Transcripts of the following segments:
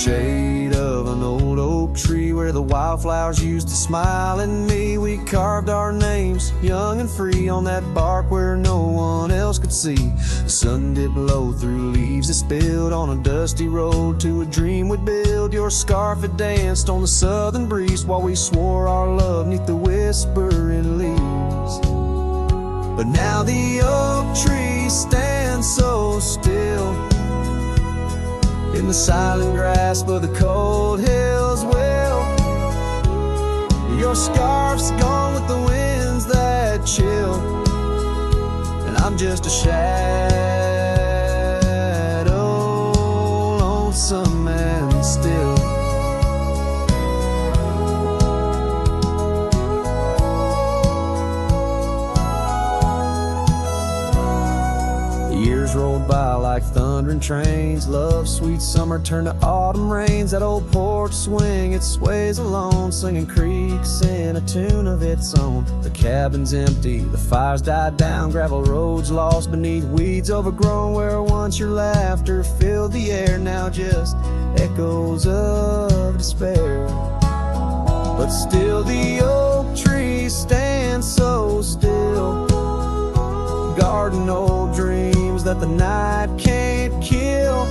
shade of an old oak tree where the wildflowers used to smile at me. We carved our names, young and free, on that bark where no one else could see. The sun dipped low through leaves that spilled on a dusty road to a dream we'd build. Your scarf had danced on the southern breeze while we swore our love neath the whispering leaves. But now the oak tree stands so still in the silent grasp of the cold hills. Well, your scarf's gone with the winds that chill, and I'm just a shadow, lonesome and still. Years rolled by like thundering trains. Love's sweet summer turned to autumn rains. That old porch swing, it sways alone, singing creeks in a tune of its own. The cabin's empty, the fire's died down, gravel roads lost beneath weeds overgrown. Where once your laughter filled the air, now just echoes of despair. But still the oak tree stands so still, guarding old dreams that the night can't kill.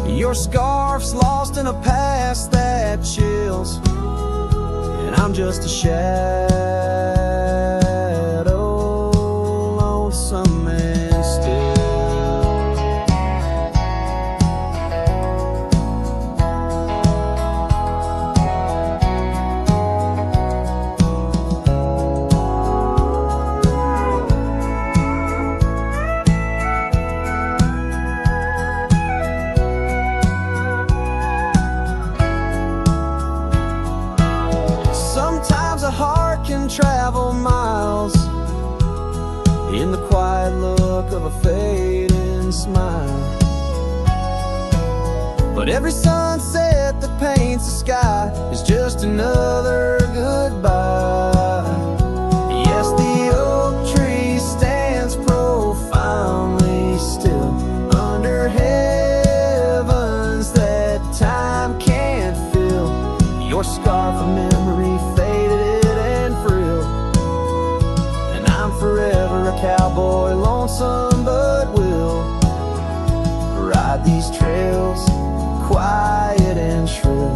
Your scarf's lost in a past that chills, and I'm just a shadow, lonesome and still. Travel miles in the quiet look of a fading smile, but every sunset that paints the sky is just another goodbye. Yes, the oak tree stands profoundly still under heavens that time can't fill. Your scarf of memory faded forever a cowboy, lonesome but will ride these trails quiet and shrill,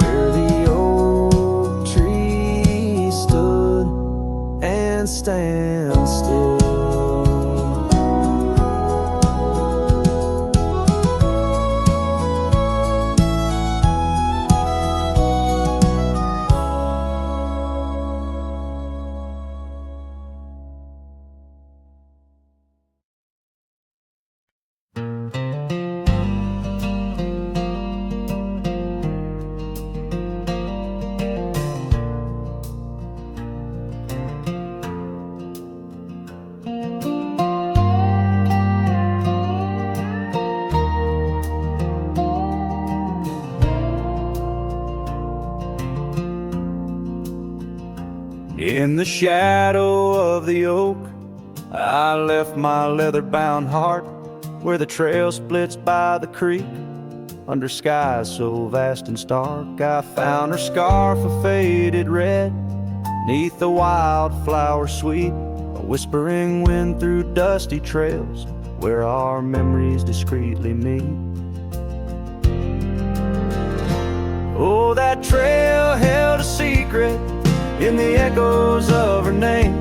where the oak tree stood and stands still. In the shadow of the oak, I left my leather-bound heart where the trail splits by the creek. Under skies so vast and stark, I found her scarf of faded red, neath the wildflower sweet, a whispering wind through dusty trails where our memories discreetly meet. Oh, that trail held a secret in the echoes of her name.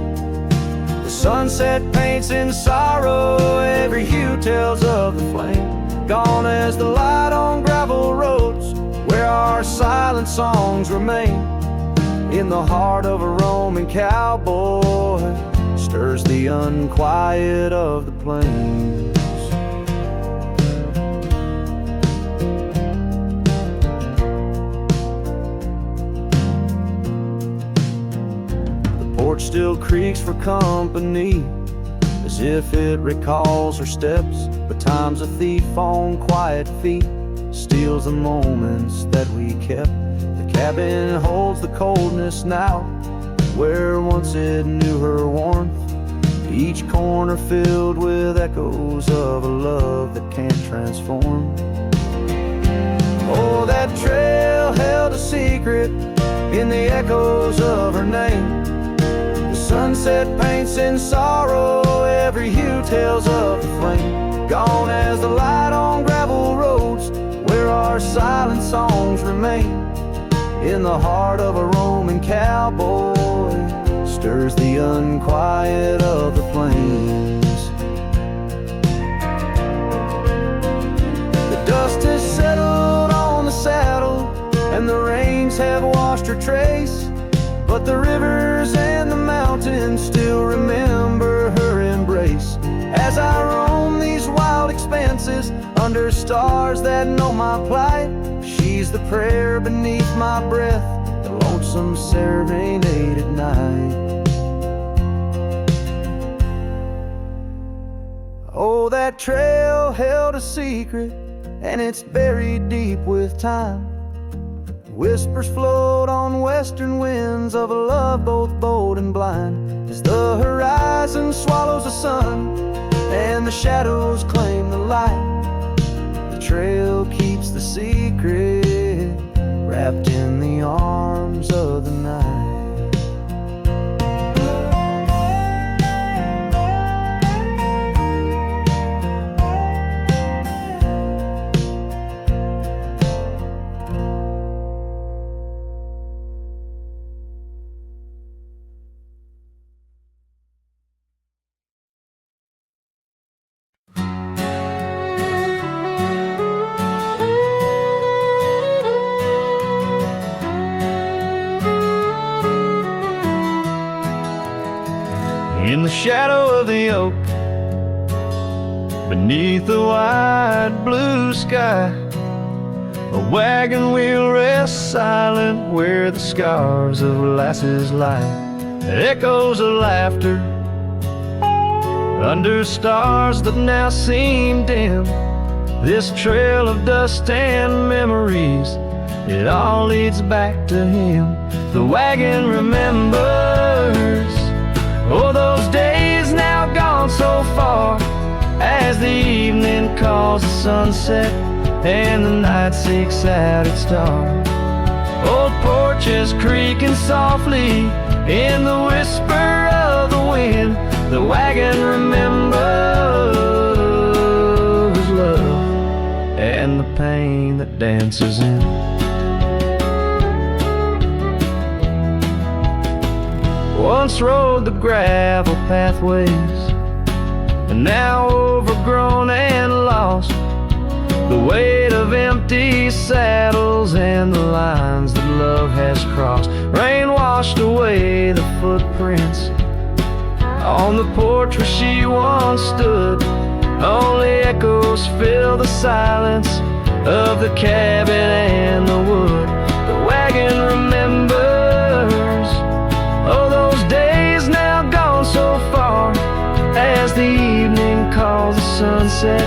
The sunset paints in sorrow, every hue tells of the flame. Gone as the light on gravel roads, where our silent songs remain. In the heart of a roaming cowboy stirs the unquiet of the plains. Still creaks for company, as if it recalls her steps. But time's a thief on quiet feet, steals the moments that we kept. The cabin holds the coldness now, where once it knew her warmth. Each corner filled with echoes of a love that can't transform. that trail held a secret in the echoes of her name. The sunset paints in sorrow, every hue tells of the flame. Gone as the light on gravel roads, where our silent songs remain. In the heart of a Roman cowboy stirs the unquiet of the plains. The dust has settled on the saddle, and the rains have washed her trace, but the rivers and the mountains still remember her embrace. As I roam these wild expanses under stars that know my plight, she's the prayer beneath my breath, the lonesome serenade at night. Oh, that trail held a secret, and it's buried deep with time. Whispers float on western winds of a love both bold and blind, as the horizon swallows the sun and the shadows claim the light. The trail keeps the secret wrapped in the arms of the night. In the shadow of the oak, beneath the wide blue sky, a wagon wheel rests silent where the scars of lasses lie. Echoes of laughter under stars that now seem dim. This trail of dust and memories, it all leads back to him. The wagon remembers, oh, those days now gone so far, as the evening calls the sunset and the night seeks out its star. Old porches creaking softly in the whisper of the wind. The wagon remembers love and the pain that dances in. Once rode the gravel pathways, and now overgrown and lost. The weight of empty saddles and the lines that love has crossed. Rain washed away the footprints on the porch where she once stood. Only echoes fill the silence of the cabin and the wood. The wagon remembers, oh, those days now gone so far, as the evening calls the sunset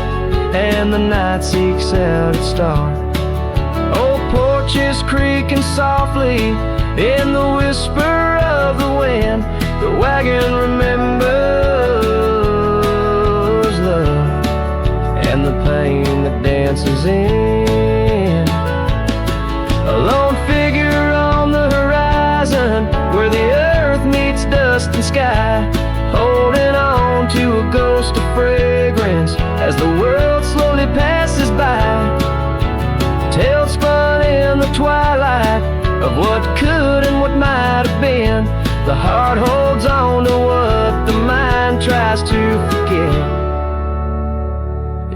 and the night seeks out its star. Old porches creaking softly in the whisper of the wind. The wagon remembers love and the pain that dances in. A lone figure on the horizon where the earth meets dust and sky, holding on to a ghost of fragrance as the world slowly passes by. Tales spun in the twilight of what could and what might have been. The heart holds on to what the mind tries to forget.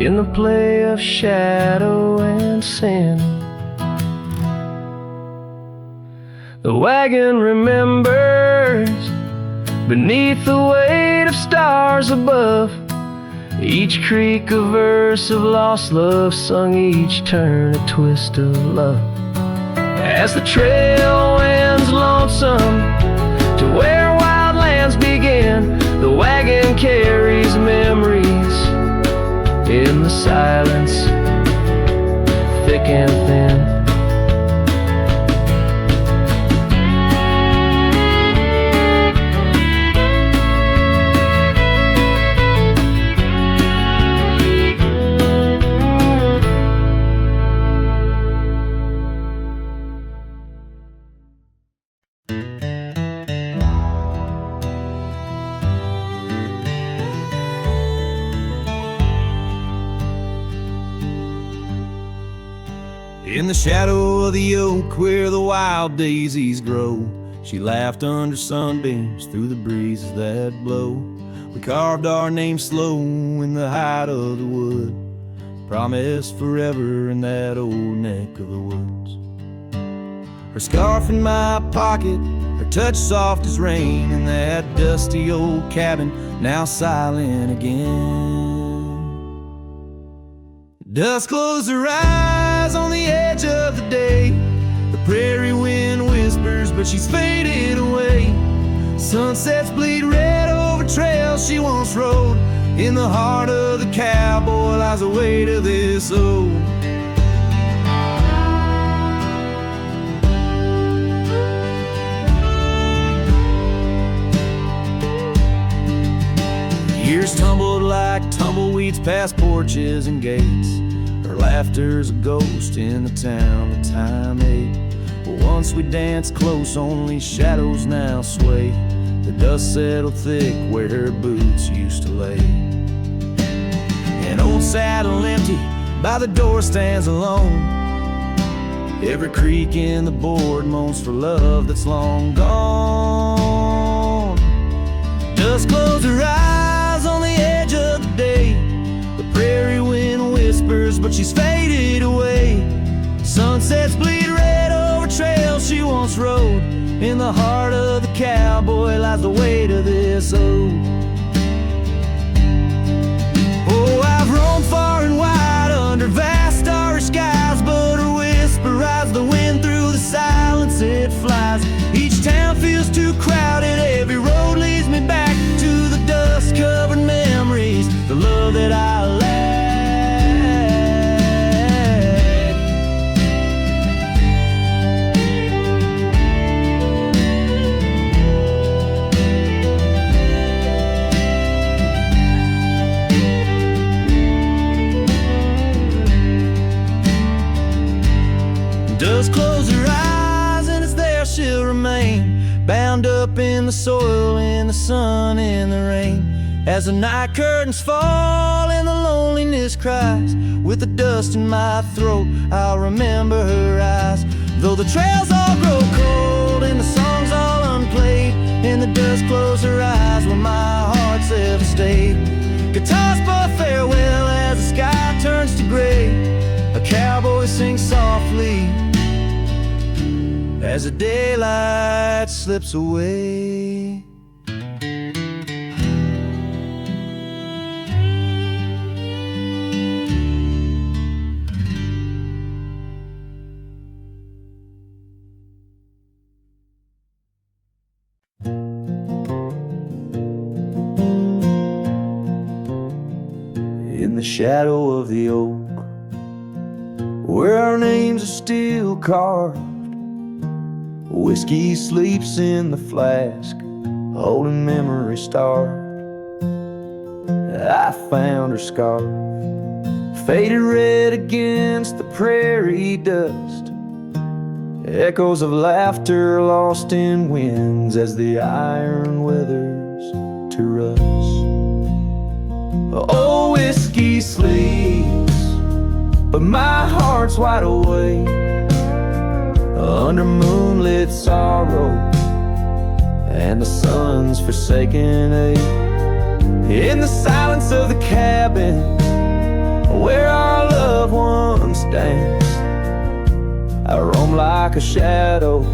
In the play of shadow and sin, the wagon remembers beneath the weight of stars above. Each creak a verse of lost love, sung each turn a twist of love. As the trail winds lonesome to where wild lands begin, the wagon carries memories in the silence, thick and thin. In the shadow of the oak where the wild daisies grow, she laughed under sunbeams through the breezes that blow. We carved our names slow in the height of the wood, promised forever in that old neck of the woods. Her scarf in my pocket, her touch soft as rain, in that dusty old cabin, now silent again. Dusk closed her eyes on the edge of the day. The prairie wind whispers, but she's faded away. Sunsets bleed red over trails she once rode. In the heart of the cowboy lies the weight of this ode. Years tumbled like tumbleweeds past porches and gates. Her laughter's a ghost in the town that time ate. But once we danced close, only shadows now sway. The dust settled thick where her boots used to lay. An old saddle empty by the door stands alone. Every creak in the board moans for love that's long gone. Dust closed her eyes on the edge of the day. The prairie wind whispers, but she's faded away. Sunsets bleed red over trails she once rode. In the heart of the cowboy lies the weight of this ode. Oh, I've roamed far and wide under vast starry skies, but her whisper rides the wind through the silence it flies. Each town feels too crowded, every road leads me back to the dust-covered memories, the love that I lacked. Dust close her eyes and it's there she'll remain, bound up in the soil, in the sun, in the rain. As the night curtains fall and the loneliness cries, with the dust in my throat I'll remember her eyes. Though the trails all grow cold and the songs all unplayed, and the dust close her eyes where my heart's ever stayed. Guitars pour farewell as the sky turns to gray. A cowboy sings softly as the daylight slips away. In the shadow of the oak, where our names are still carved, whiskey sleeps in the flask, holding memory starved. I found her scarf, faded red against the prairie dust. Echoes of laughter lost in winds as the iron weathers to rust. Oh, whiskey sleeps, but my heart's wide awake under moonlit sorrow and the sun's forsaken ache. In the silence of the cabin where our loved ones danced, I roam like a shadow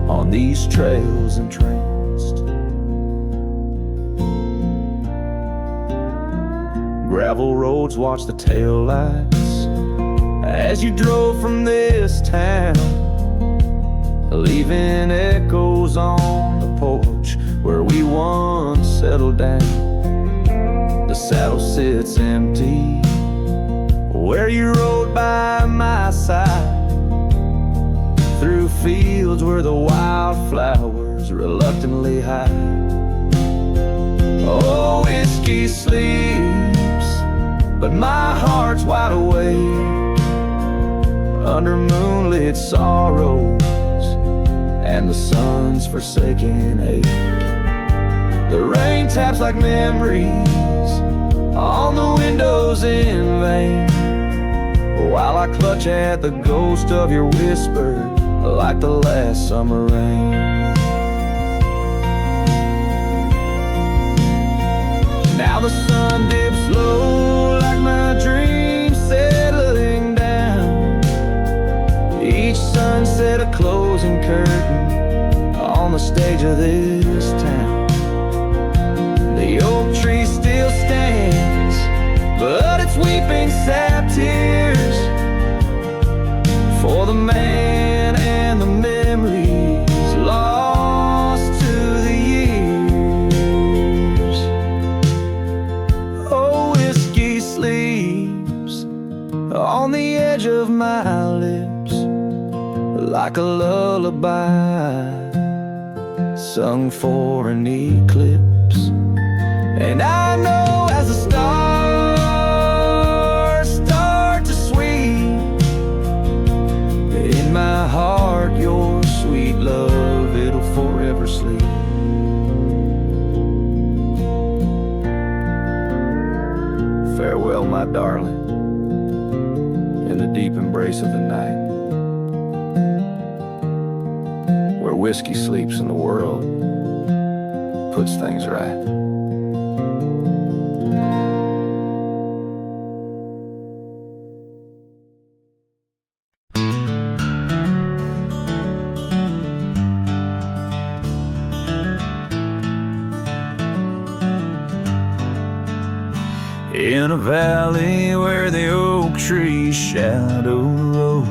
on these trails entranced. Gravel roads watch the tail lights as you drove from this town, leaving echoes on the porch where we once settled down. The saddle sits empty where you rode by my side, through fields where the wildflowers reluctantly hide. Oh, whiskey sleeps, but my heart's wide awake under moonlit sorrows and the sun's forsaken ache. The rain taps like memories on the windows in vain. while I clutch at the ghost of your whisper like the last summer rain. Now the sun dips low like my dreams settling down. Each sunset a closing curtain on the stage of this town. The oak tree still stands, but it's weeping sap tears for the man and the memories lost to the years. Oh, whiskey sleeps on the edge of my lips like a lullaby sung for an eclipse. And I know as the stars start to sweep in my heart, your sweet love, it'll forever sleep. Farewell, my darling, in the deep embrace of the night, where whiskey sleeps and the world puts things right. In a valley where the oak tree's shadow roll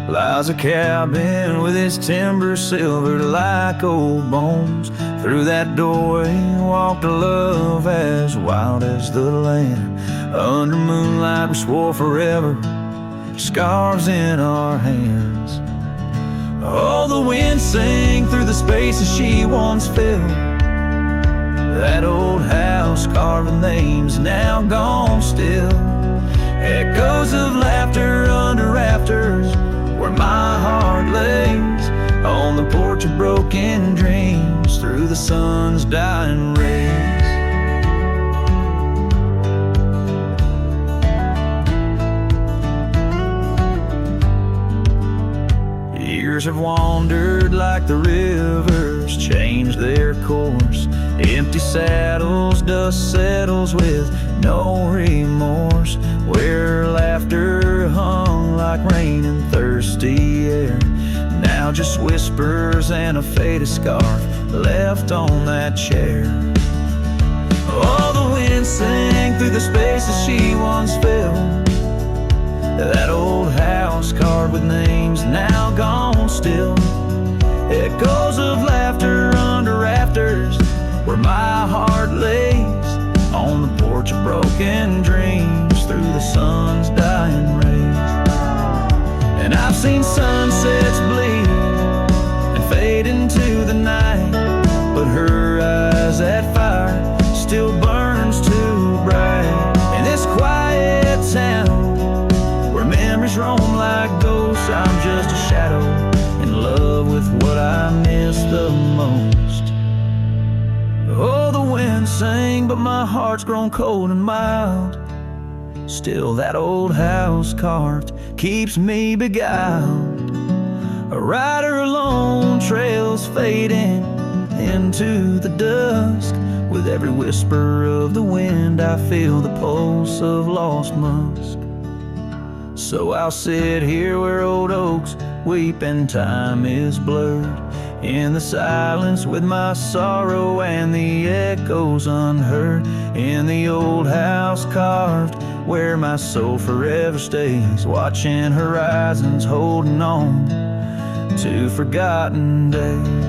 lies a cabin with its timber silvered like old bones. Through that doorway walked a love as wild as the land. Under moonlight we swore forever, scarves in our hands. Oh, the wind sang through the spaces she once filled. That old house carved with names now gone still. Echoes of laughter under rafters where my heart lays, on the porch of broken dreams through the sun's dying rays. Years have wandered like the rivers, changed their course. Empty saddles, dust settles with no remorse. Where laughter hung like rain in thirsty air, now just whispers and a faded scarf left on that chair. Oh, the wind sang through the spaces she once filled. That old house carved with names now gone still. Echoes of laughter under rafters where my heart lays, on the porch of broken dreams through the sun's dying rays. And I've seen sunsets bleed and fade into the night, but her eyes, that fire still burns too bright. In this quiet town where memories roam like ghosts, I'm just a shadow in love with what I miss the most. Oh, the wind sang, but my heart's grown cold and mild. Still that old house carved keeps me beguiled. A rider alone, trails fading into the dusk. With every whisper of the wind I feel the pulse of lost musk. So I'll sit here where old oaks weep and time is blurred, in the silence with my sorrow and the echoes unheard. In the old house carved where my soul forever stays, watching horizons, holding on to forgotten days.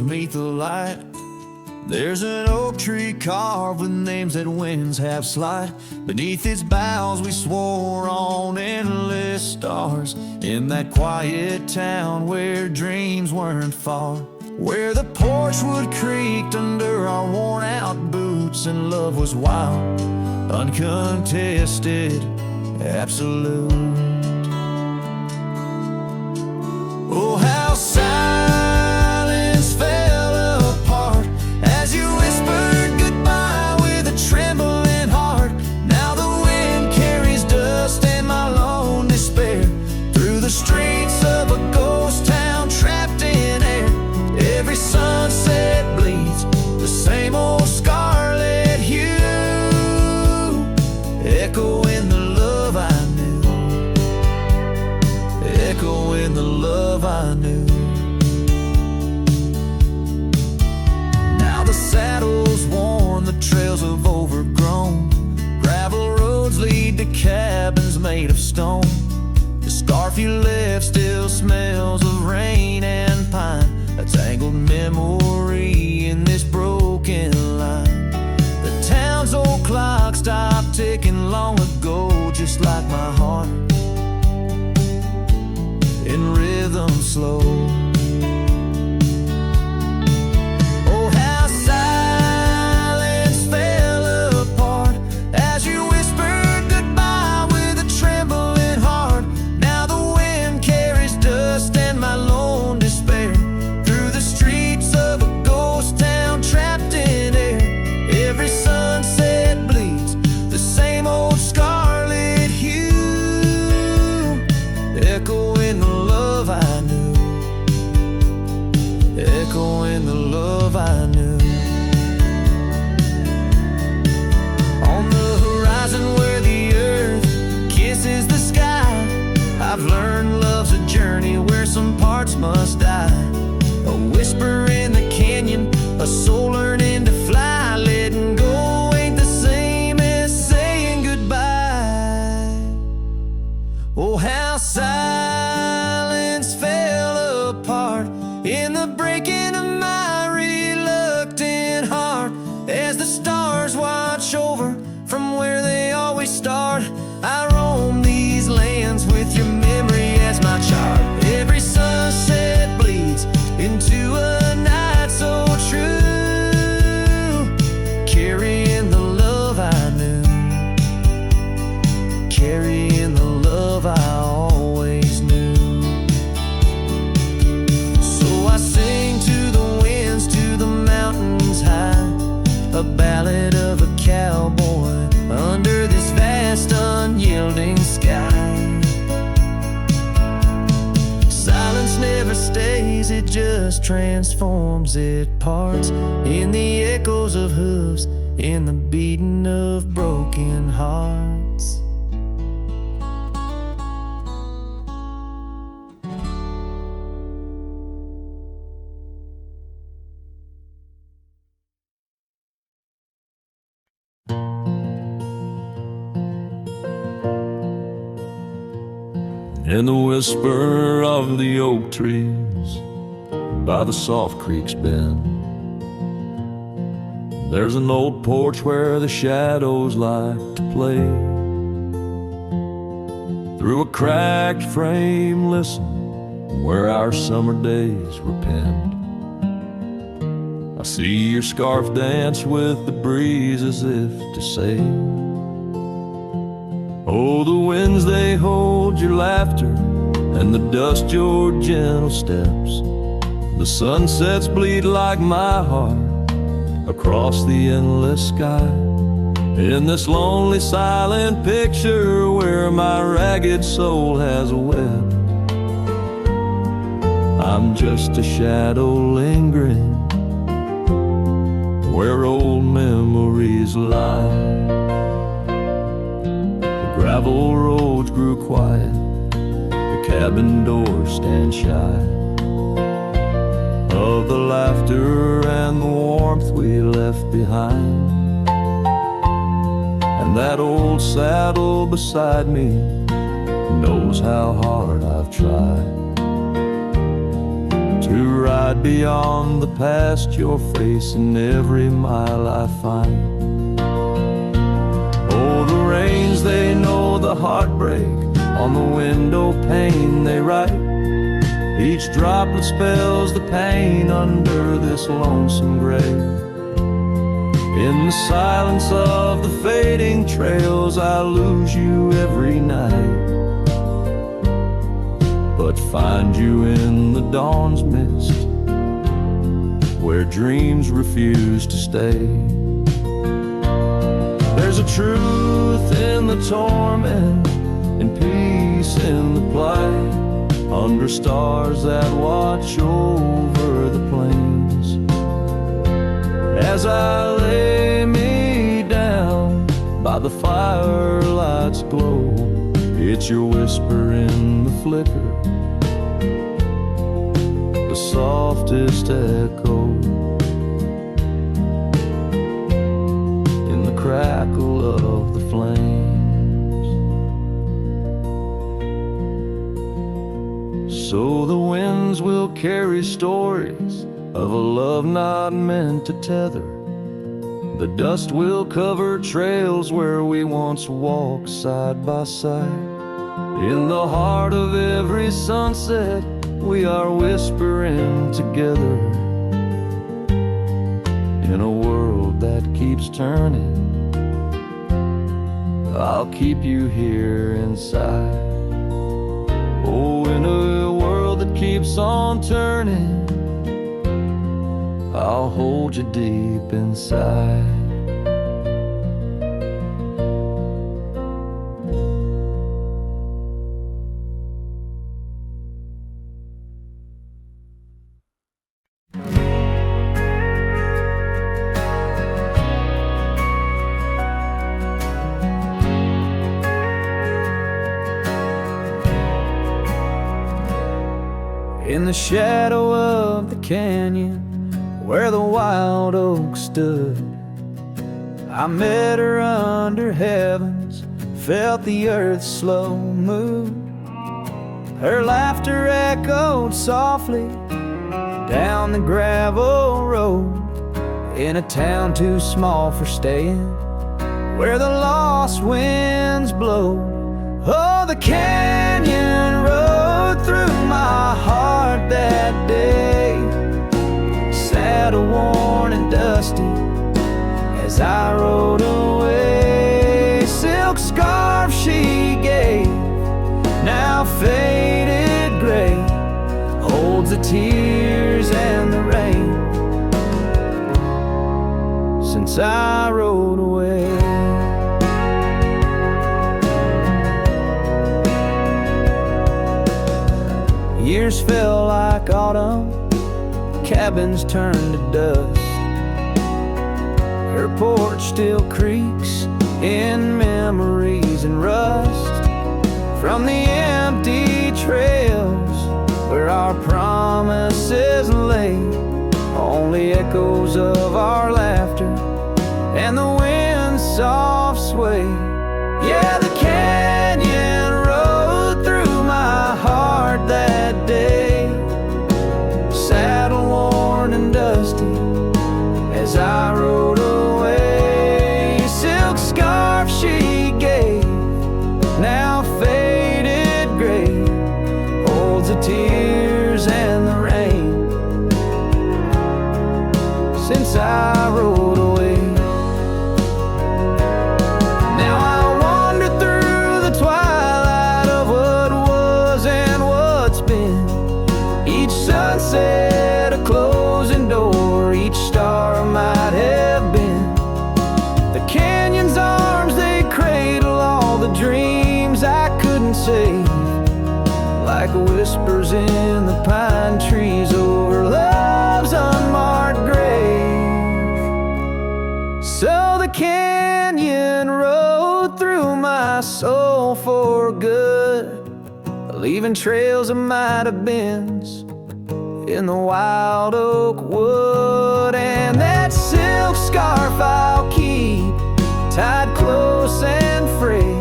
shadows meet the light. There's an oak tree carved with names that winds have slide. Beneath its boughs we swore on endless stars, in that quiet town where dreams weren't far, where the porch wood creaked under our worn out boots, and love was wild, uncontested, absolute. Oh, how silence fell apart as you whispered goodbye with a trembling heart. Now the wind carries dust and my lone despair through the streets of a ghost town trapped in air. Every sunset bleeds the same old scarlet hue, echoing the love I knew, echoing the love I knew. Now the saddle's worn, the trails have overgrown, gravel roads lead to cabins made of stone. The scarf you left still smells of rain and pine, a tangled memory in this broken line. The town's old clock stopped ticking long ago, just like my heart, in rhythm slow. Oh, how silence fell apart as you whispered goodbye with a trembling heart. Now the wind carries dust and my lone despair through the streets of a ghost town trapped in air. Every sunset bleeds the same old scarlet hue, echoing the love I knew, echoing the love I knew. On the horizon where the earth kisses the sky, I've learned love's a journey where some parts must die. A whisper in the canyon, a soul learning to fly. Letting go ain't the same as saying goodbye. Oh, how silence fell apart in the breaking of my reluctant heart, as the stars watch over from where they always start. I roam these lands with your memory as my chart. Every sunset bleeds into a night so true, carrying the love I knew, carrying the love I always knew. So I sing to the winds, to the mountains high, a ballad of a cowboy under this vast unyielding sky. Silence never stays, it just transforms, it parts in the echoes of hooves, in the beating of broken hearts. In the whisper of the oak trees by the soft creek's bend, there's an old porch where the shadows like to play. Through a cracked frame, listen, where our summer days were penned. I see your scarf dance with the breeze as if to say, oh, the winds they hold your laughter, and the dust your gentle steps. The sunsets bleed like my heart across the endless sky, in this lonely silent picture where my ragged soul has a web. I'm just a shadow lingering where old memories lie. Gravel roads grew quiet, the cabin doors stand shy of the laughter and the warmth we left behind. And that old saddle beside me knows how hard I've tried to to ride beyond the past you're facing every mile I find. Oh, the rains, they know the heartbreak, on the window pane they write. Each droplet spells the pain under this lonesome grave. In the silence of the fading trails I lose you every night, but find you in the dawn's mist, where dreams refuse to stay. There's a truth in the torment, and peace in the plight, under stars that watch over the plains. As I lay me down by the firelight's glow, it's your whisper in the flicker, the softest echo in the crackle of the flames. So the winds will carry stories of a love not meant to tether. The dust will cover trails where we once walked side by side. In the heart of every sunset, we are whispering together. In a world that keeps turning, I'll keep you here inside. Oh, in a world that keeps on turning, I'll hold you deep inside. In the shadow of the canyon where the wild oak stood, I met her under heavens, felt the earth's slow move. Her laughter echoed softly down the gravel road, in a town too small for staying, where the lost winds blow. Oh, the canyon rode through my heart that day, saddle worn and dusty as I rode away. Silk scarf she gave, now faded gray, holds the tears and the rain since I rode away. Years fell like autumn, cabins turned to dust. Her porch still creaks in memories and rust from the empty trails where our promises lay. Only echoes of our laughter and the wind's soft sway. Yeah, the canyon rode through my heart that day, saddle worn and dusty as I rode away. Silk scarf she gave, now faded gray, holds the tears and the rain since I rode away. Now I wander through the twilight of what was and what's been. Each sunset a closing door, each star might have been. The canyon's arms, they cradle all the dreams I couldn't save, like whispers in the pine trees over love's unmarked grave. So the canyon rode through my soul for good, leaving trails of might have beens in the wild oak wood. And that silk scarf I'll keep tied close and free,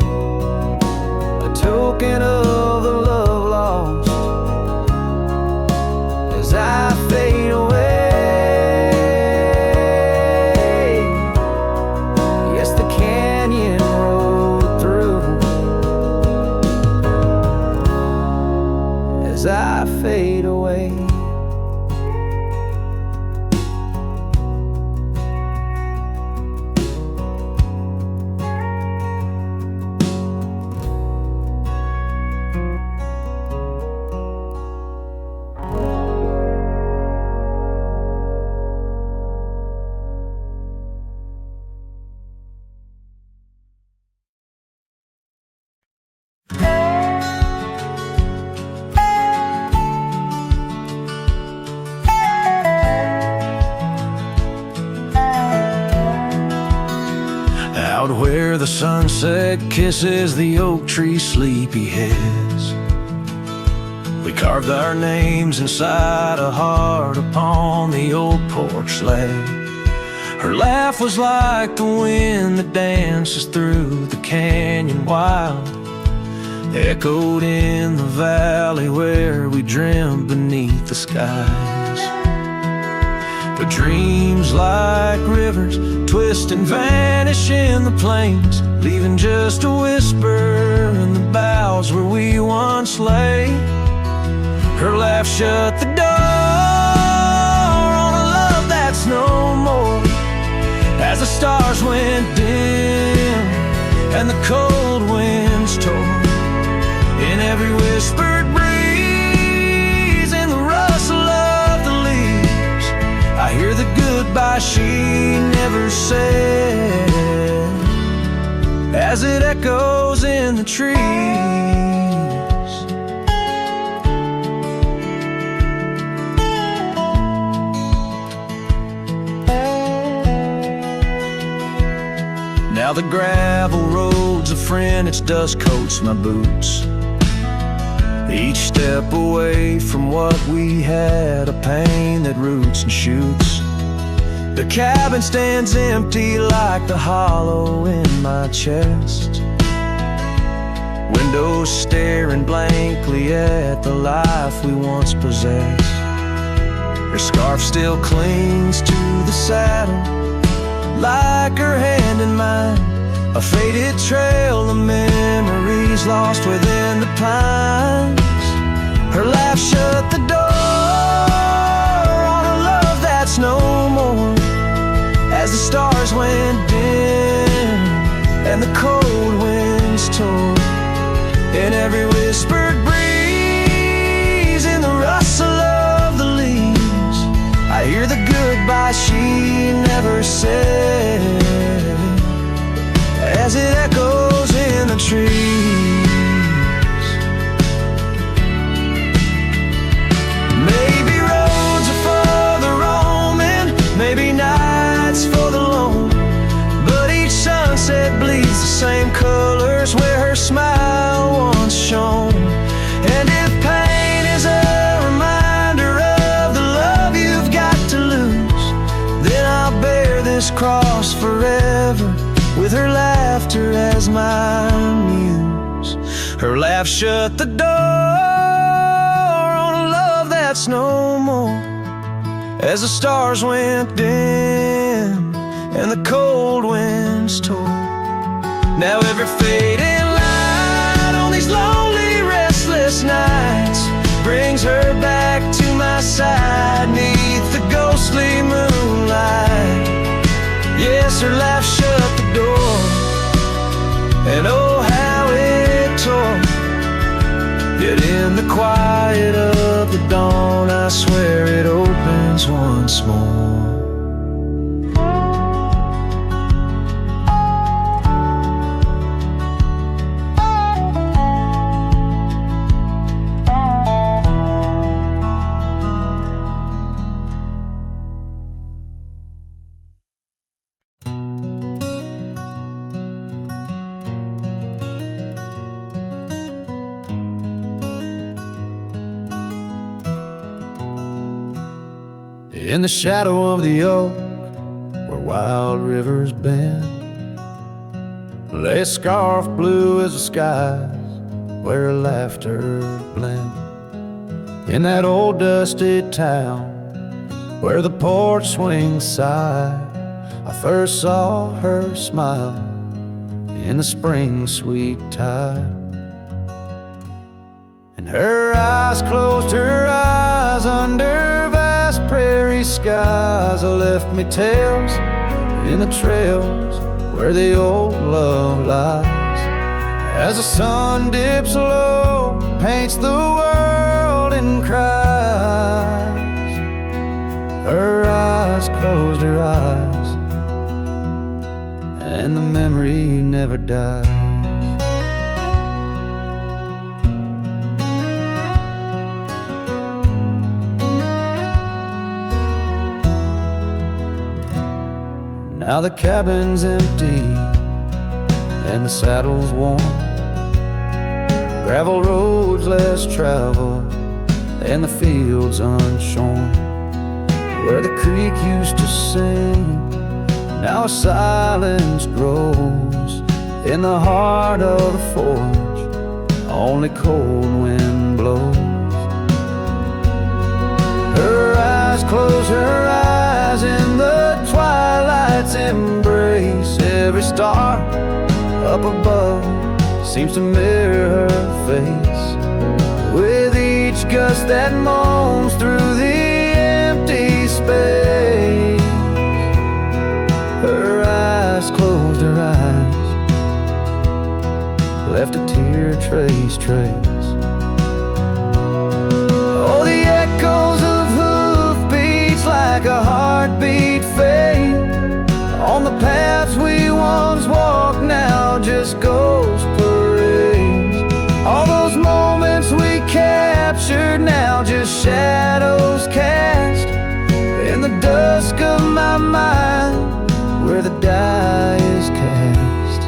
a token of the love lost as I Out where the sunset kisses the oak tree sleepy heads, we carved our names inside a heart upon the old porch slab. Her laugh was like the wind that dances through the canyon wild, echoed in the valley where we dreamed beneath the skies. But dreams like rivers twist and vanish in the plains, leaving just a whisper in the boughs where we once lay. Her laugh shut the door on a love that's no more, as the stars went dim and the cold winds tore. In every whispered breeze, in the rustle of the leaves, I hear the goodbye she never said, as it echoes in the trees. Now the gravel road's a friend, its dust coats my boots. Each step away from what we had, a pain that roots and shoots. The cabin stands empty like the hollow in my chest, windows staring blankly at the life we once possessed. Her scarf still clings to the saddle, like her hand in mine, a faded trail of memories lost within the pines. Her laugh shut the door on a love that's no more, as the stars went dim and the cold winds tore. In every whispered breeze, in the rustle of the leaves, I hear the goodbye she never said, as it echoes in the trees. Maybe roads are for the roaming, maybe nights for the lone, but each sunset bleeds the same colors where her smile once shone. And if pain is a reminder of the love you've got to lose, then I'll bear this cross forever, with her laughter as my muse. Her laugh shut the door on a love that's no more, as the stars went dim and the cold winds tore. Now every fading light on these lonely, restless nights brings her back to my side, neath the ghostly moonlight. Yes, her laugh shut the door, and oh how it tore. Yet in the quiet of the dawn, I swear it opens once more. In the shadow of the oak, where wild rivers bend, lay a scarf blue as the skies, where laughter blend. In that old dusty town, where the porch swings sigh, I first saw her smile in the spring sweet tide. And her eyes closed, her eyes under vast prairie skies, left me tales in the trails where the old love lies. As the sun dips low, paints the world in cries, her eyes closed her eyes, and the memory never dies. Now the cabin's empty and the saddle's warm. Gravel roads less traveled and the fields unshorn. Where the creek used to sing, now a silence grows. In the heart of the forge, only cold wind blows. Her eyes close, her eyes in the twilight's embrace. Every star up above seems to mirror her face. With each gust that moans through the empty space, her eyes closed, her eyes left a tear trace. Oh, the echoes of hoofbeats like a heartbeat fade on the paths we once walked, now just ghost parades. All those moments we captured, now just shadows cast in the dusk of my mind where the die is cast.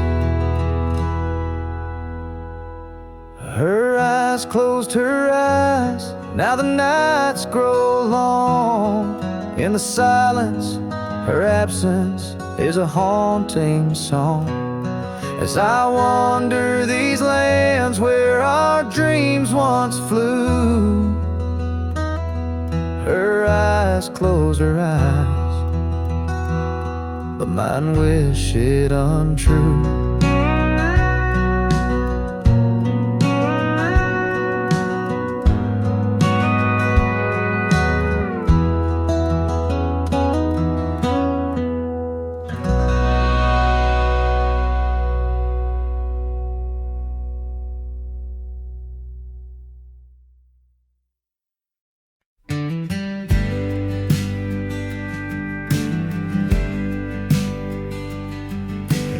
Her eyes closed, her eyes, now the nights grow long. In the silence, her absence is a haunting song. As I wander these lands where our dreams once flew, her eyes close, her eyes, but mine wish it untrue.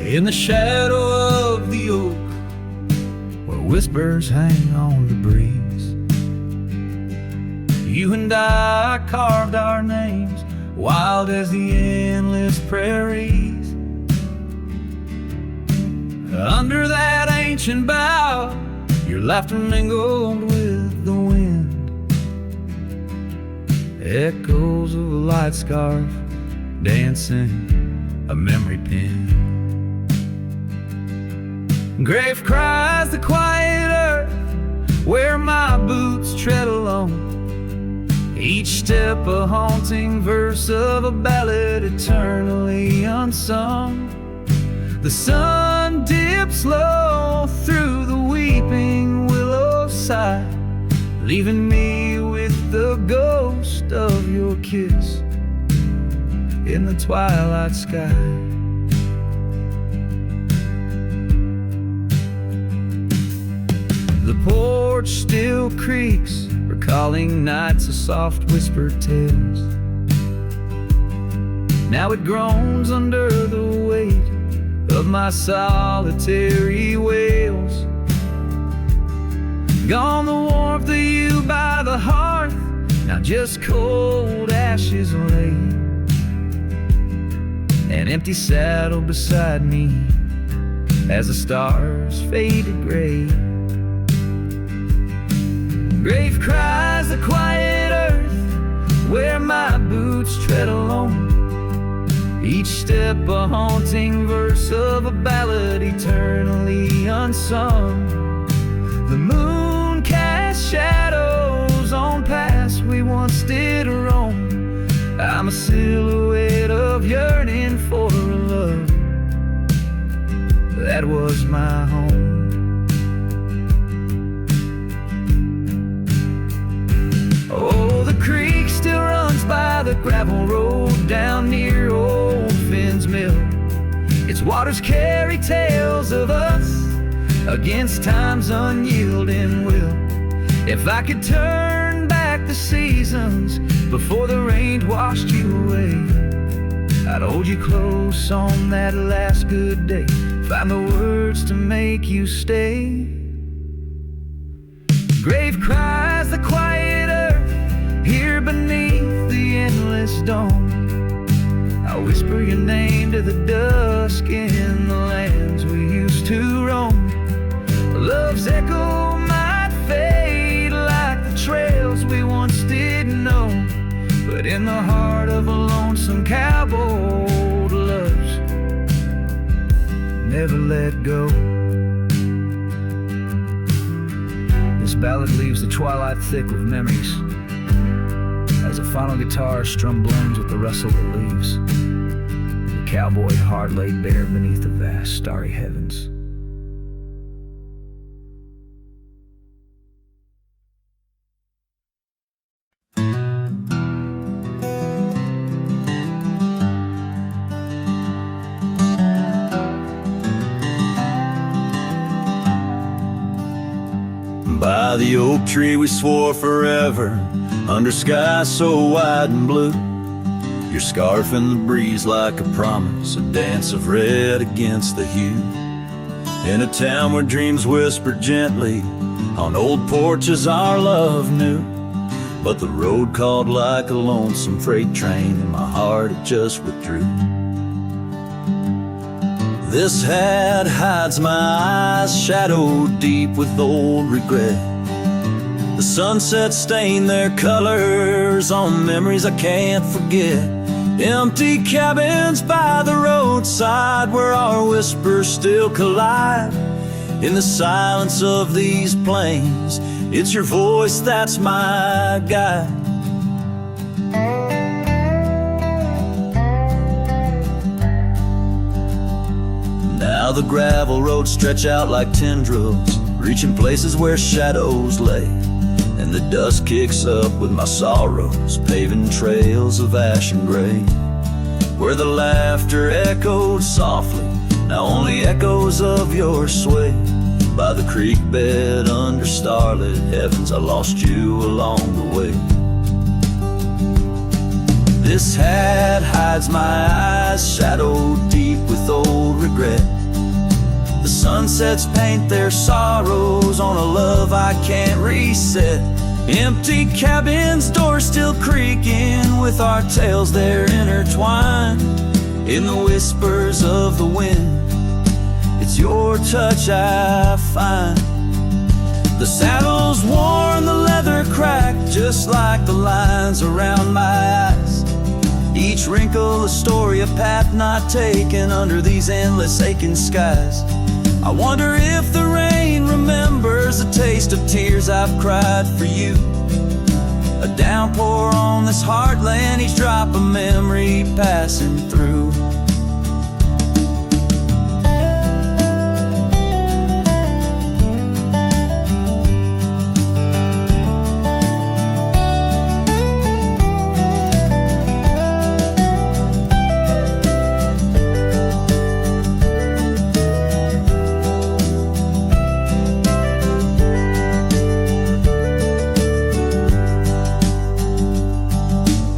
In the shadow of the oak, where whispers hang on the breeze, you and I carved our names, wild as the endless prairies. Under that ancient bough, your laughter mingled with the wind. Echoes of a light scarf dancing a memory pin. Grave cries the quiet earth where my boots tread alone. Each step a haunting verse of a ballad eternally unsung. The sun dips low through the weeping willow side, leaving me with the ghost of your kiss in the twilight sky. The porch still creaks, recalling nights of soft whispered tales. Now it groans under the weight of my solitary wails. Gone the warmth of you by the hearth, now just cold ashes lay. An empty saddle beside me as the stars faded gray. Grave cries the quiet earth where my boots tread alone. Each step a haunting verse of a ballad eternally unsung. The moon casts shadows on paths we once did roam. I'm a silhouette of yearning for a love that was my home. Oh, the creek still runs by the gravel road down near old Finn's Mill. Its waters carry tales of us against time's unyielding will. If I could turn back the seasons before the rain washed you away, I'd hold you close on that last good day, find the words to make you stay. Grave cries the quiet earth here beneath the endless dawn. I whisper your name to the dusk in the lands we used to never let go. This ballad leaves the twilight thick with memories, as a final guitar strum blends with the rustle of the leaves. The cowboy heart laid bare beneath the vast starry heavens. By the oak tree we swore forever, under skies so wide and blue. Your scarf in the breeze like a promise, a dance of red against the hue. In a town where dreams whisper gently, on old porches our love knew. But the road called like a lonesome freight train, and my heart it just withdrew. This hat hides my eyes, shadowed deep with old regret. The sunset stained their colors on memories I can't forget. Empty cabins by the roadside where our whispers still collide. In the silence of these plains, it's your voice that's my guide. Now the gravel roads stretch out like tendrils, reaching places where shadows lay. And the dust kicks up with my sorrows, paving trails of ash and gray. Where the laughter echoed softly, now only echoes of your sway. By the creek bed under starlit heavens, I lost you along the way. This hat hides my eyes, shadowed deep with old regret. The sunsets paint their sorrows on a love I can't reset. Empty cabins, doors still creaking with our tales there intertwined. In the whispers of the wind, it's your touch I find. The saddle's worn, the leather cracked, just like the lines around my eyes. Each wrinkle a story, a path not taken under these endless aching skies. I wonder if the rain remembers the taste of tears I've cried for you. A downpour on this heartland, each drop a memory passing through.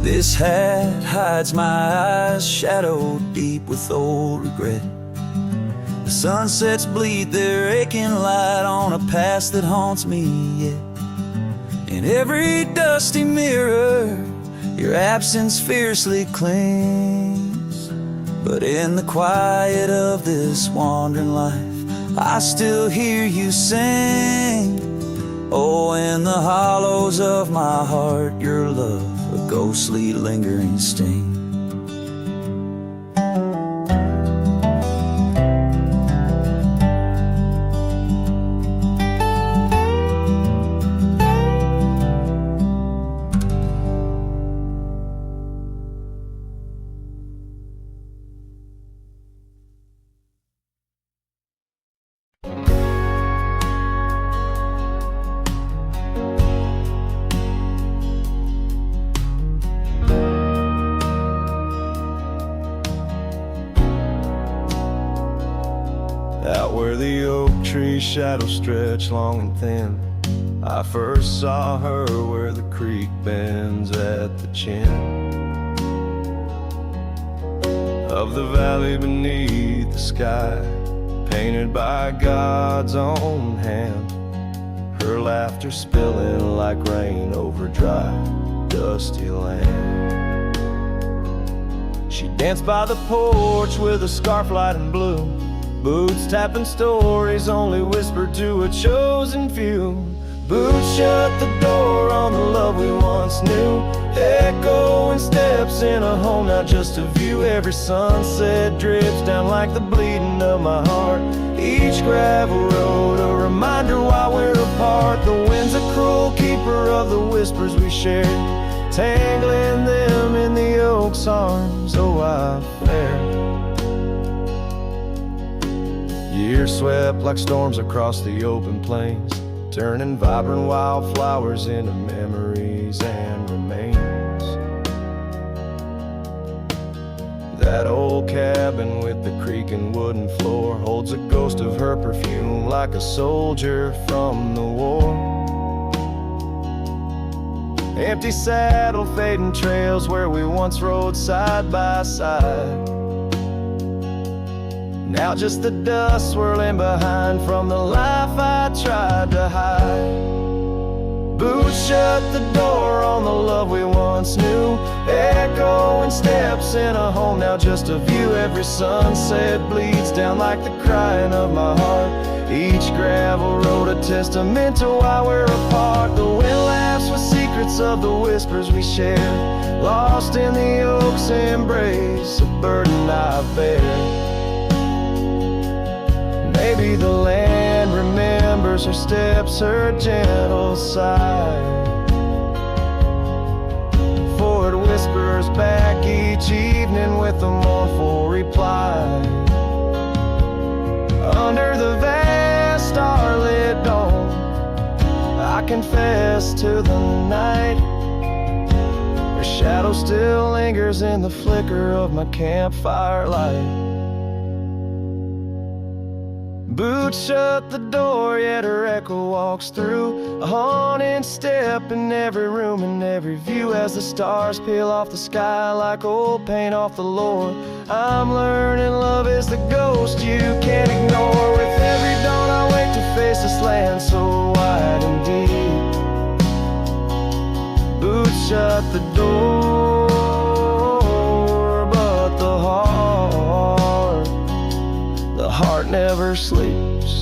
This hat hides my eyes, shadowed deep with old regret. The sunsets bleed their aching light on a past that haunts me yet. In every dusty mirror, your absence fiercely clings. But in the quiet of this wandering life, I still hear you sing. Oh, in the hollows of my heart, your love, a ghostly lingering sting. Out where the oak tree shadows stretch long and thin, I first saw her where the creek bends at the chin of the valley beneath the sky, painted by God's own hand. Her laughter spilling like rain over dry, dusty land. She danced by the porch with a scarf light and blue, boots tapping stories only whispered to a chosen few. Boots shut the door on the love we once knew, echoing steps in a home, not just a view. Every sunset drips down like the bleeding of my heart. gravel road, a reminder why we're apart. The wind's a cruel keeper of the whispers we shared, tangling them in the oak's arms. Oh, I fare. Years swept like storms across the open plains, turning vibrant wildflowers into memories and remains. That old cabin with the creaking wooden floor holds a ghost of her perfume, like a soldier from the war. Empty saddle, fading trails where we once rode side by side. Now just the dust swirling behind from the life I tried to hide. Boots shut the door on the love we once knew, echoing steps in a home, now just a view. Every sunset bleeds down like the crying of my heart. Each gravel road a testament to why we're apart. The wind laughs with secrets of the whispers we shared, lost in the oak's embrace, a burden I bear. Maybe the land remembers her steps, her gentle sigh, for it whispers back each evening with a mournful reply. Under the vast starlit dome, I confess to the night, her shadow still lingers in the flicker of my campfire light. Boots shut the door, yet her echo walks through, a haunting step in every room and every view. As the stars peel off the sky like old paint off the lore, I'm learning love is the ghost you can't ignore. With every dawn I wake to face this land so wide and deep. Boots shut the door, but the heart never sleeps.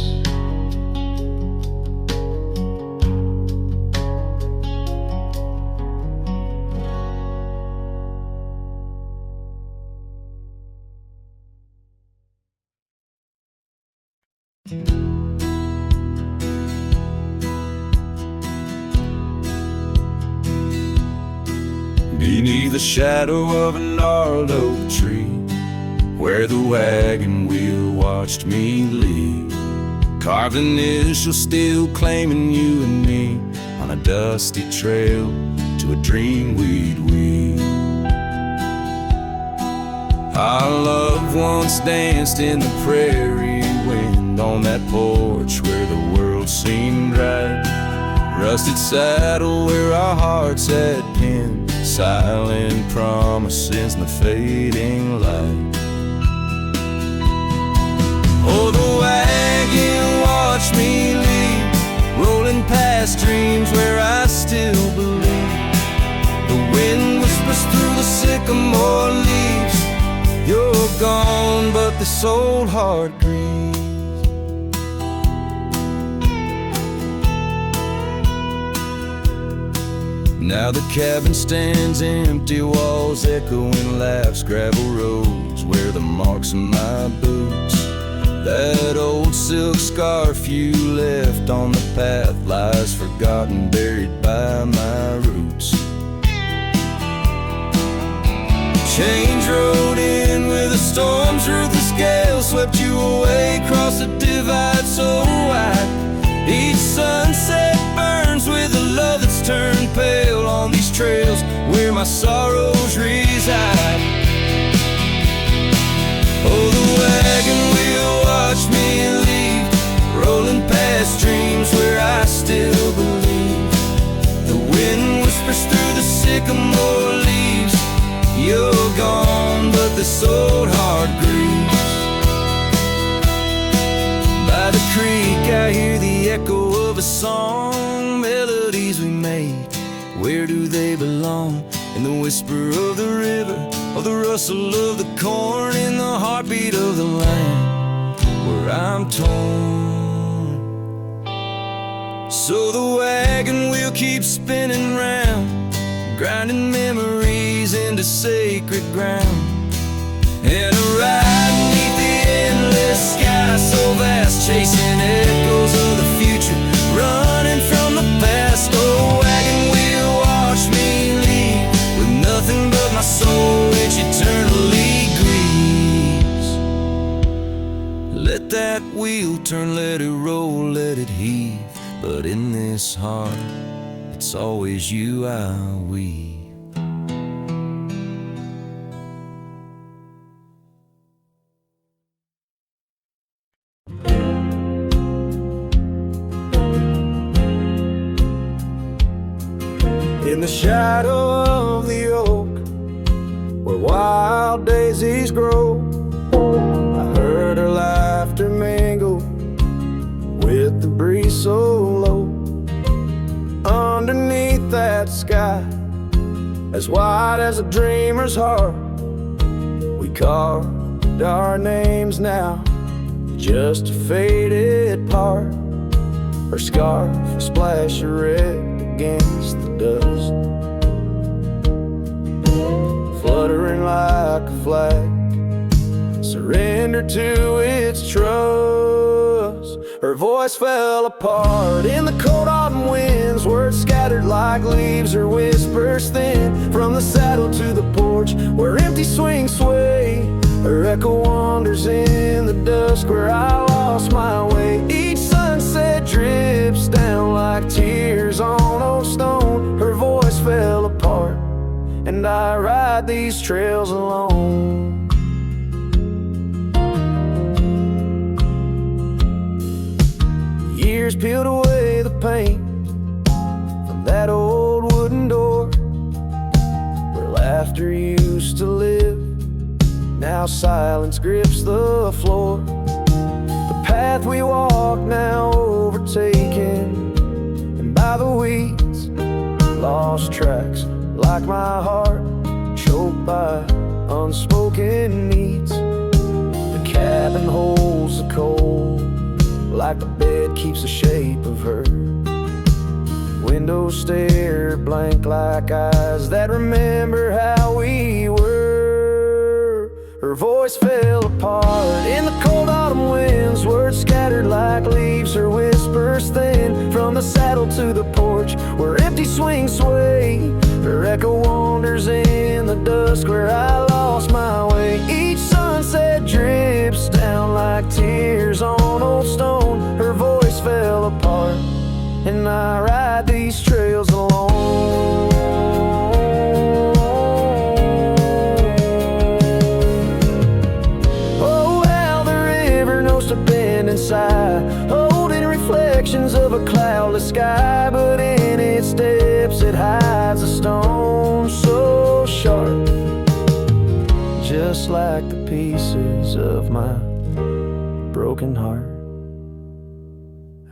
Beneath the shadow of a gnarled oak tree, where the wagon wheel watched me leave, carved initials still claiming you and me, on a dusty trail to a dream we'd weave. Our love once danced in the prairie wind, on that porch where the world seemed right. Rusted saddle where our hearts had pinned, silent promises in the fading light. Oh, the wagon watched me leave, rolling past dreams where I still believe. The wind whispers through the sycamore leaves, you're gone, but this old heart grieves. Now the cabin stands empty, walls echoing laughs, gravel roads where the marks of my boots. That old silk scarf you left on the path lies forgotten, buried by my roots. Change rode in with a storm's ruthless gale, swept you away across the divide so wide. Each sunset burns with a love that's turned pale on these trails where my sorrows reside. Oh, the wagon wheel watched me leave, rolling past dreams where I still believe. The wind whispers through the sycamore leaves, you're gone, but this old heart grieves. By the creek I hear the echo of a song, melodies we made, where do they belong? In the whisper of the river, of the rustle of the corn, in the heartbeat of the land where I'm torn. So the wagon wheel keeps spinning round, grinding memories into sacred ground. And a ride beneath the endless sky so vast, chasing echoes of the future, running from the past. Oh, wagon wheel, watch me leave with nothing but my soul, which eternally grieves. Let that wheel turn, let it roll, let it heave, but in this heart, it's always you I weave. In the shadow of the oak, where wild daisies grow, I heard her laughter mingle with the breeze so low. Underneath that sky, as wide as a dreamer's heart, we carved our names now, just a faded part. Her scarf, a splash of red against the dust, fluttering like a flag, surrender to its trust. Her voice fell apart in the cold autumn winds, words scattered like leaves, her whispers thin from the saddle to the porch, where empty swings sway. Her echo wanders in the dusk where I lost my way. Each sunset drips down like tears on old stone. Her voice fell apart, and I ride these trails alone. Years peeled away the paint from that old wooden door where laughter used to live. Now silence grips the floor. The path we walk now overtaken, and by the weeds, lost tracks like my heart, choked by unspoken needs. The cabin holds the cold, like the bed keeps the shape of her. Windows stare blank like eyes that remember how we were. Her voice fell apart in the cold autumn winds, words scattered like leaves, her whispers thin from the saddle to the porch, where empty swings sway. Her echo wanders in the dusk where I lost my way. Each sunset drips down like tears on old stone. Her voice fell apart, and I ride these trails alone. Oh, how the river knows to bend inside, holding reflections of a cloudless sky, but in its depths it hides a stone so sharp, just like the pieces of my broken heart.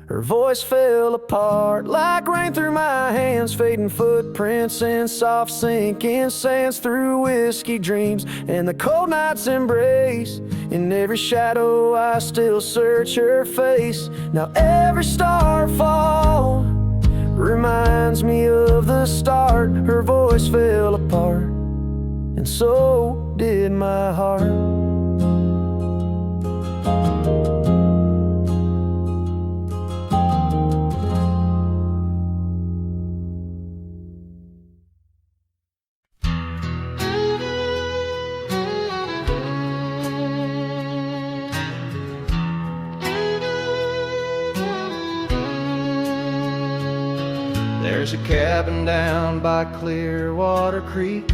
Her voice fell apart like rain through my hands, fading footprints in soft sinking sands, through whiskey dreams and the cold night's embrace. In every shadow I still search her face. Now every starfall reminds me of the start. Her voice fell apart, and so did my heart. There's a cabin down by Clearwater Creek,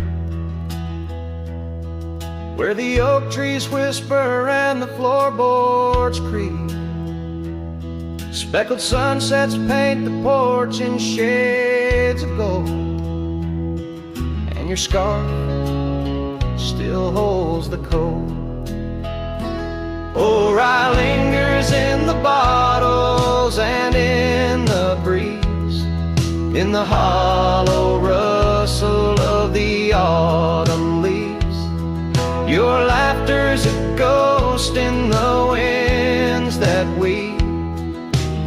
where the oak trees whisper and the floorboards creak. Speckled sunsets paint the porch in shades of gold, and your scarf still holds the cold. Oh, rye lingers in the bottles and in the breeze, in the hollow rustle of the autumn leaves. Your laughter's a ghost in the winds that weave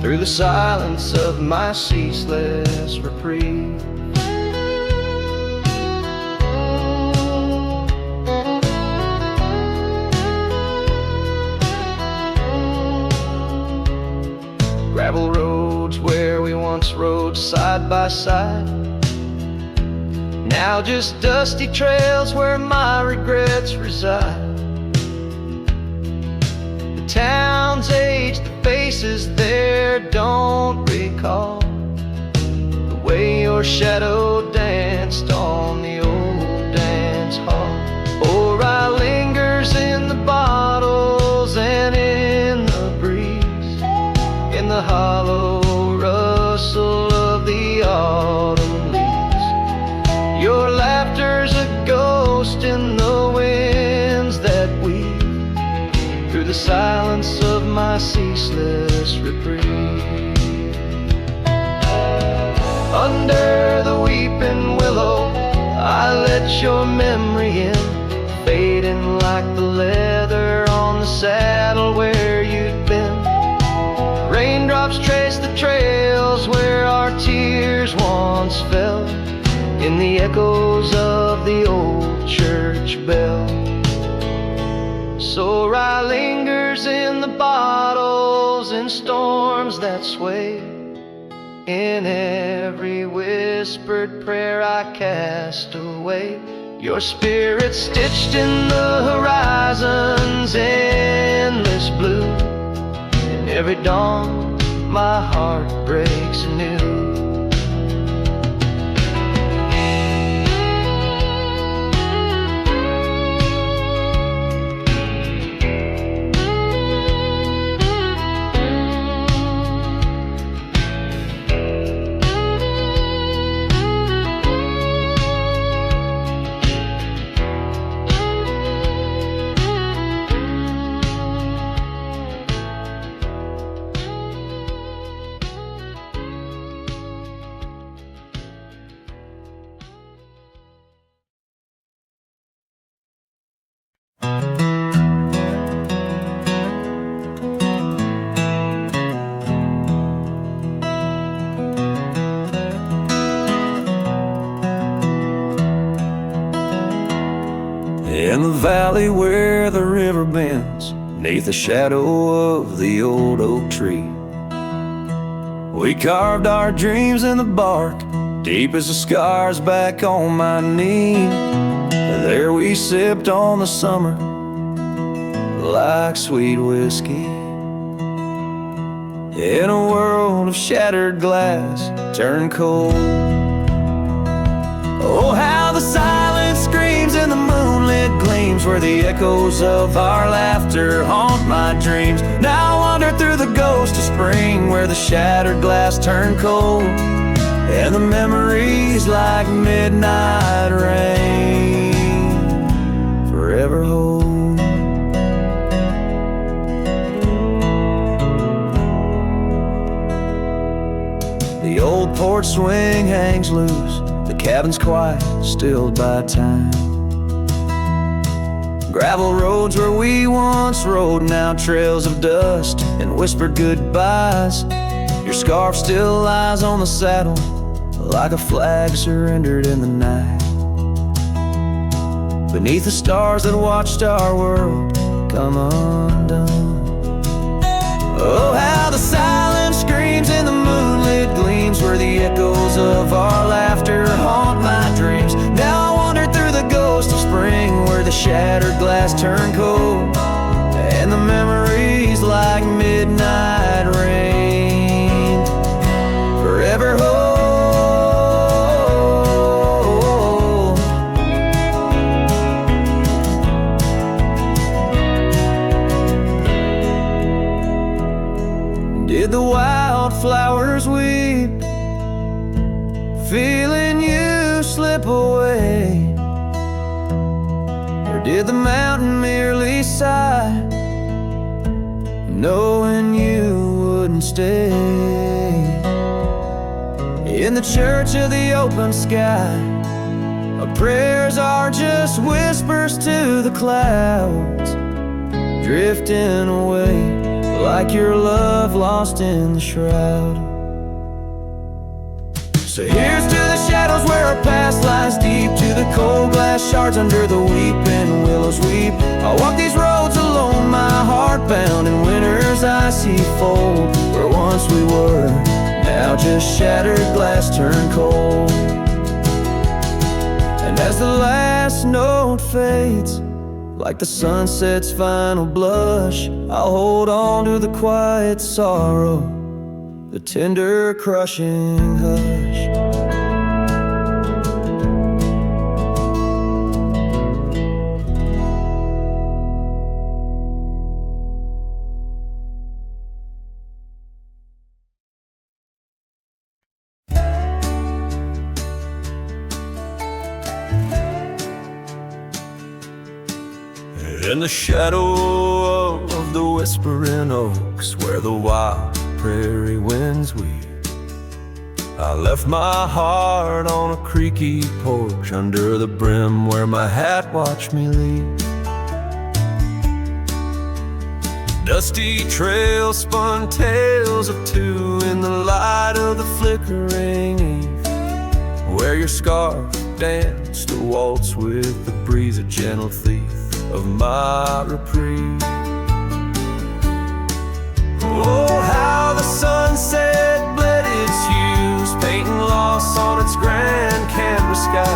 through the silence of my ceaseless reprieve. rode side by side. Now just dusty trails where my regrets reside. The town's age, the faces there don't recall the way your shadow danced on the old dance hall. Or I lingers in the bottles and in the breeze, in the hollow rustle of the autumn leaves. Your laughter's a ghost in the winds that weave through the silence of my ceaseless reprieve. Under the weeping willow, I let your memory in, fading like the leather on the saddle where you'd been. Raindrops trace the trails where our tears once fell, in the echoes of the old church bell. So rye lingers in the bottles, in storms that sway, in every whispered prayer I cast away. Your spirit stitched in the horizon's endless blue. In every dawn my heart breaks anew. In the valley where the river bends, neath the shadow of the old oak tree, we carved our dreams in the bark, deep as the scars back on my knee. There we sipped on the summer like sweet whiskey. In a world of shattered glass turned cold. Oh, how the silence screams and the moonlit gleams, where the echoes of our laughter haunt my dreams. Now I wander through the ghost of spring, where the shattered glass turned cold, and the memories like midnight rain forever hold. The old porch swing hangs loose, the cabin's quiet, stilled by time. Gravel roads where we once rode, now trails of dust and whispered goodbyes. Your scarf still lies on the saddle, like a flag surrendered in the night, beneath the stars that watched our world come undone. Oh, how the silence screams and the moonlit gleams, where the echoes of our laughter haunt my dreams. Now I wander through the ghost of spring, where the shattered glass turned cold, and the memories like midnight rain forever hold. Did the wildflowers weep, feeling you slip away? Or did the mountain merely sigh, knowing you wouldn't stay? In the church of the open sky, our prayers are just whispers to the clouds, drifting away like your love lost in the shroud. So here's to the shadows where our past lies deep, to the cold glass shards under the weeping willows weep. I walk these roads alone, my heart bound in winter's icy fold, where once we were, Now just shattered glass turned cold. And as the last note fades, like the sunset's final blush, I'll hold on to the quiet sorrow, the tender crushing hush. In the shadow of the whispering oaks, where the wild prairie winds weep, I left my heart on a creaky porch under the brim where my hat watched me leave. Dusty trail spun tales of two in the light of the flickering eve, where your scarf danced a waltz with the breeze, a gentle thief of my reprieve. Oh, how the sunset bled its hues, painting loss on its grand canvas sky.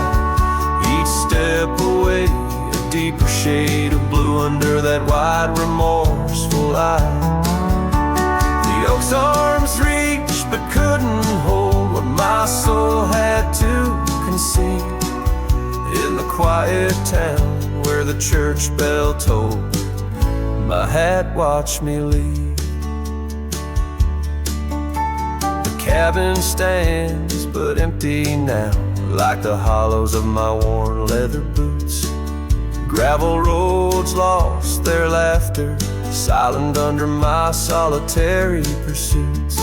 Each step away, a deeper shade of blue under that wide, remorseful eye. The oak's arms reached but couldn't hold what my soul had to concede. In the quiet town where the church bell tolled, my hat watched me leave. The cabin stands but empty now, like the hollows of my worn leather boots. Gravel roads lost their laughter, silent under my solitary pursuits.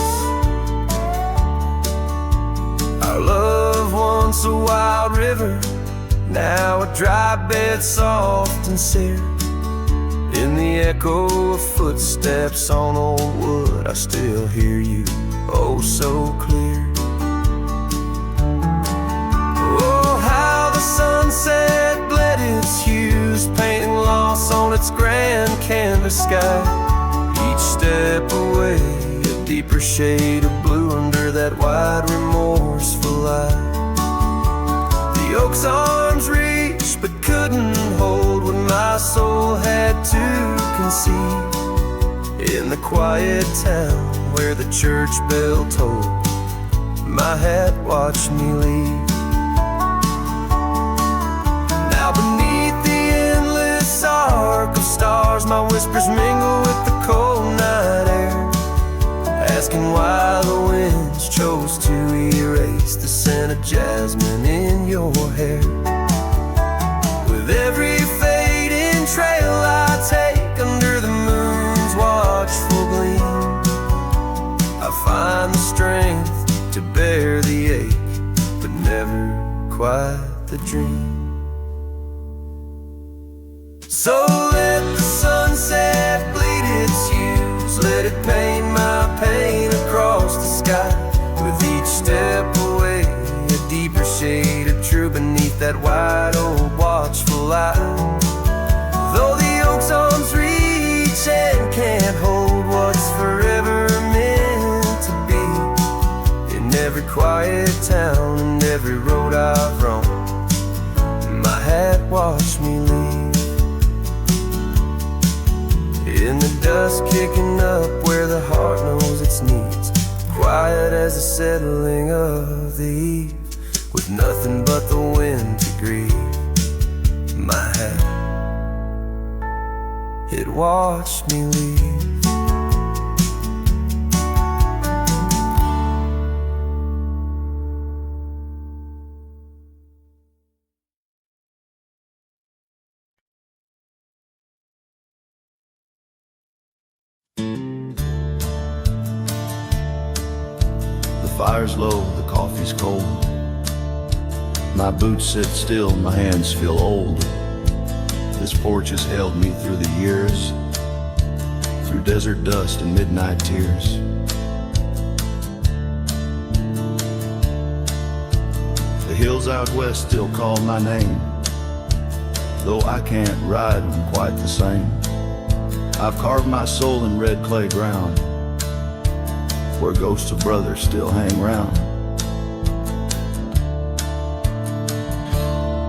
Our love, once a wild river, now a dry bed, soft and sere. In the echo of footsteps on old wood, I still hear you, oh so clear. Oh, how the sunset bled its hues, painting loss on its grand canvas sky. Each step away, a deeper shade of blue under that wide, remorseful eye. The oak's arms reached but couldn't hold what my soul had to concede. In the quiet town where the church bell tolled, my hat watched me leave. Now beneath the endless arc of stars, my whispers mingle with the cold night air, asking why the winds chose to erase the scent of jasmine in your hair. With every fading trail I take under the moon's watchful gleam, I find the strength to bear the ache, but never quite the dream. So let the sunset bleed its hues, let it paint my pain across the sky. With each step away, a deeper shade of true beneath that wide old watchful eye. Though the oak's arms reach and can't hold what's forever meant to be, in every quiet town and every road I've roamed, my hat watched me leave. In the dust kicking up where the heart knows its needs, quiet as the settling of the eve, with nothing but the wind to grieve, my hat, it watched me leave. The fire's low, the coffee's cold. My boots sit still, my hands feel old. This porch has held me through the years, through desert dust and midnight tears. The hills out west still call my name, though I can't ride them quite the same. I've carved my soul in red clay ground, where ghosts of brothers still hang round.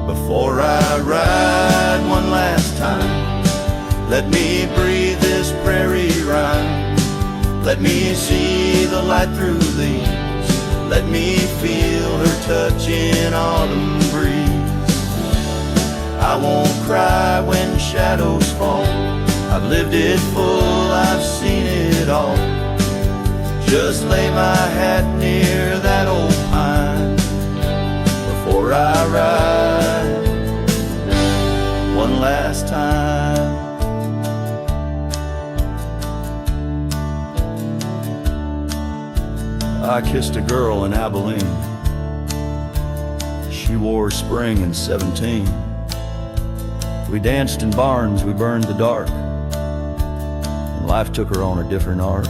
Before I ride one last time, let me breathe this prairie rhyme. Let me see the light through these. Let me feel her touch in autumn breeze. I won't cry when shadows fall. I've lived it full, I've seen it all. Just lay my hat near that old pine before I ride one last time. I kissed a girl in Abilene. She wore spring in 17. We danced in barns, we burned the dark, and life took her on a different arc.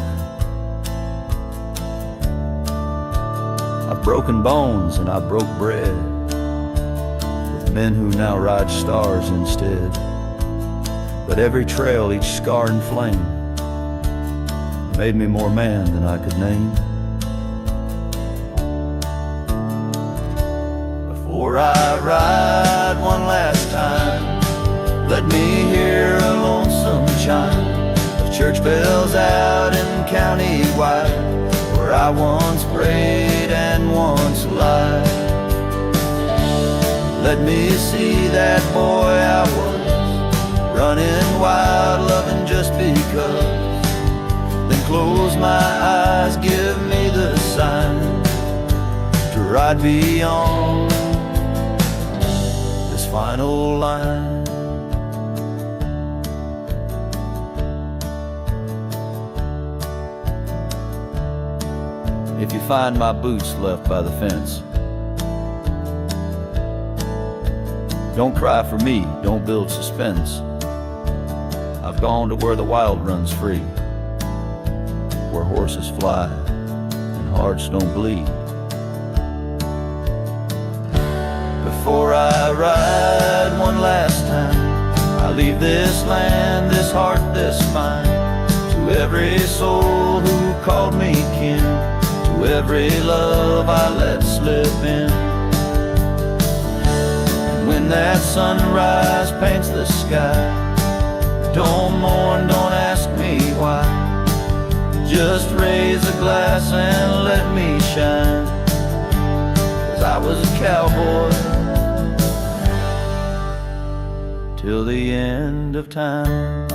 I've broken bones and I broke bread with men who now ride stars instead. But every trail, each scar and flame made me more man than I could name. Before I ride one last time, let me hear a lonesome chime of church bells out in county wide, where I once prayed and once lied. Let me see that boy I was, running wild, loving just because. Then close my eyes, give me the sign to ride beyond this final line. If you find my boots left by the fence, don't cry for me, don't build suspense. I've gone to where the wild runs free, where horses fly and hearts don't bleed. Before I ride one last time, I leave this land, this heart, this mind, to every soul who called me kin, to every love I let slip in. And when that sunrise paints the sky, don't mourn, don't ask me why. Just raise a glass and let me shine, 'cause I was a cowboy till the end of time.